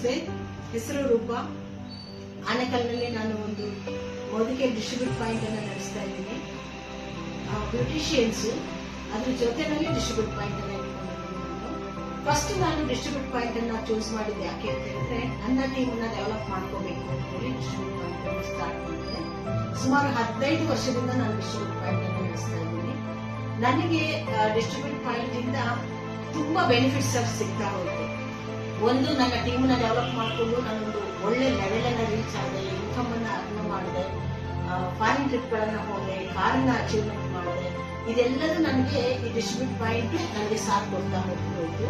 ನಮಸ್ತೆ, ಹೆಸರು ರೂಪಾ. ಆನೆಕಲ್ನಲ್ಲಿ ನಾನು ಒಂದು ಮೋದಿಕೇರ್ ಡಿಸ್ಟ್ರಿಬ್ಯೂಟ್ ಪಾಯಿಂಟ್ ಅನ್ನು ನಡೆಸ್ತಾ ಇದ್ದೀನಿ. ಬ್ಯೂಟಿಷಿಯನ್ಸ್ ಅದ್ರ ಜೊತೆನಲ್ಲಿ ಡಿಸ್ಟ್ರಿಬ್ಯೂಟ್ ಪಾಯಿಂಟ್ ಅನ್ನು ಇಟ್ಕೊಂಡಿದ್ದೀನಿ. ಫಸ್ಟ್ ನಾನು ಡಿಸ್ಟ್ರಿಬ್ಯೂಟ್ ಪಾಯಿಂಟ್ ಅನ್ನ ಚೂಸ್ ಮಾಡಿದ್ದು ಯಾಕೆ ಅಂತ ಹೇಳಿದ್ರೆ, ನನ್ನ ಟೀಮ್ ಅನ್ನ ಡೆವಲಪ್ ಮಾಡ್ಕೋಬೇಕು ಅಂತ ಹೇಳಿ ಡಿಸ್ಟ್ರಿಬ್ಯೂಟ್ ಪಾಯಿಂಟ್ ಅನ್ನು ಸ್ಟಾರ್ಟ್ ಮಾಡಿದೆ. ಸುಮಾರು 15 ವರ್ಷದಿಂದ ನಾನು ಡಿಸ್ಟ್ರಿಬ್ಯೂಟ್ ಪಾಯಿಂಟ್ ಅನ್ನು ನಡೆಸ್ತಾ ಇದ್ದೀನಿ. ನನಗೆ ಡಿಸ್ಟ್ರಿಬ್ಯೂಟ್ ಪಾಯಿಂಟ್ ಇಂದ ತುಂಬಾ ಬೆನಿಫಿಟ್ಸ್ ಸಿಗ್ತಾ ಹೋಗುತ್ತೆ. ಒಂದು, ನನ್ನ ಟೀಮ್ ನ ಡೆವಲಪ್ ಮಾಡಿಕೊಂಡು ನಾನೊಂದು ಒಳ್ಳೆ ಲೆವೆಲ್ ಅನ್ನ ರೀಚ್ ಆದೆ, ಇನ್ಕಮ್ ಅನ್ನ ಅರ್ನ್ ಮಾಡಿದೆ, ಫಾರಿನ್ ಟ್ರಿಪ್ ಗಳನ್ನ ಹೋದೆ, ಕಾರನ್ನ ಅಚೀವ್ಮೆಂಟ್ ಮಾಡಿದೆ. ಇದೆಲ್ಲದೂ ನನಗೆ ಈ ಡಿಸ್ಟ್ರಿಬ್ಯೂಟ್ ಪಾಯಿಂಟ್ ನನಗೆ ಸಾಥ್ ಕೊಡ್ತಾ ಹೋಗ್ತು.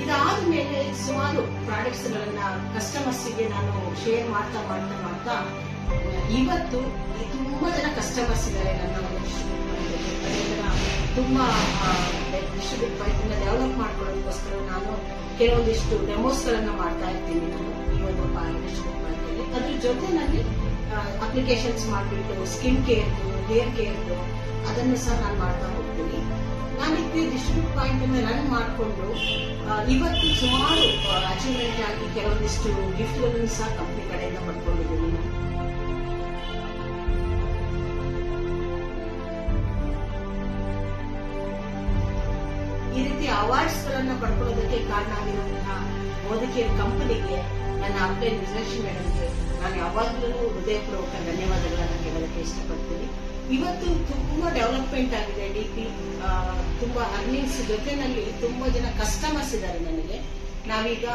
ಇದಾದ ಮೇಲೆ ಸುಮಾರು ಪ್ರಾಡಕ್ಟ್ಸ್ ಗಳನ್ನ ಕಸ್ಟಮರ್ಸ್ ಗೆ ನಾನು ಶೇರ್ ಮಾಡ್ತಾ ಮಾಡ್ತಾ ಮಾಡ್ತಾ ಇವತ್ತು ತುಂಬಾ ಜನ ಕಸ್ಟಮರ್ಸ್ ಇದ್ದಾರೆ. ನನ್ನ ಡಿಸ್ಟ್ರಿಬ್ಯೂಟ್ ಪಾಯಿಂಟ್ ತುಂಬಾ ಡಿಸ್ಟ್ರಿಬ್ಯೂಟ್ ಪಾಯಿಂಟ್ ಡೆವಲಪ್ ಮಾಡ್ಕೊಳ್ಳೋದಕ್ಕೋಸ್ಕರ ನಾನು ಕೆಲವೊಂದಿಷ್ಟು ಡೆಮೋಸ್ ಗಳನ್ನ ಮಾಡ್ತಾ ಇರ್ತೀನಿ. ನಾನು ಈ ಒಂದು ಡಿಸ್ಟ್ರಿಬ್ಯೂಟ್ ಪಾಯಿಂಟ್ ಅಲ್ಲಿ ಅದ್ರ ಜೊತೆನಲ್ಲಿ ಅಪ್ಲಿಕೇಶನ್ಸ್ ಮಾಡಿಬಿಟ್ಟು ಸ್ಕಿನ್ ಕೇರ್ದು, ಹೇರ್ ಕೇರ್ದು ಅದನ್ನು ಸಹ ನಾನು ಮಾಡ್ತಾ ಹೋಗ್ತೀನಿ. ನಾನು ಈ ಡಿಸ್ಟ್ರಿಬ್ಯೂಟ್ ಪಾಯಿಂಟ್ ಅನ್ನು ರನ್ ಮಾಡಿಕೊಂಡು ಇವತ್ತು ಸುಮಾರು ಅಚೀವ್ಮೆಂಟ್ ಆಗಿ ಕೆಲವೊಂದಿಷ್ಟು ಗಿಫ್ಟ್ ಗಳನ್ನು ಸಹ ಕಂಪನಿ ಕಡೆಯಿಂದ ಪಡ್ಕೊಂಡಿದ್ದೀನಿ. ಈ ರೀತಿ ಅವಾರ್ಡ್ಸ್ ಗಳನ್ನ ಪಡ್ಕೊಳ್ಳೋದಕ್ಕೆ ಕಾರಣ ಆಗಿರುವಂತಹ ಮೋದಿಕೇರ್ ಕಂಪನಿಗೆ, ನನ್ನ ಅಪ್ಲೈನ್ ವಿಜಯಲಕ್ಷ್ಮಿ ಮೇಡಮ್ಗೆ ನಾನು ಯಾವಾಗಲೂ ಹೃದಯಪೂರ್ವಕ ಧನ್ಯವಾದಗಳನ್ನ ಹೇಳೋದಕ್ಕೆ ಇಷ್ಟಪಡ್ತೀನಿ. ಇವತ್ತು ತುಂಬಾ ಡೆವಲಪ್ಮೆಂಟ್ ಆಗಿದೆ ಡಿಪಿ, ತುಂಬಾ ಅರ್ನಿಂಗ್ಸ್ ಜೊತೆನಲ್ಲಿ ತುಂಬಾ ಜನ ಕಸ್ಟಮರ್ಸ್ ಇದ್ದಾರೆ ನನಗೆ. ನಾವೀಗ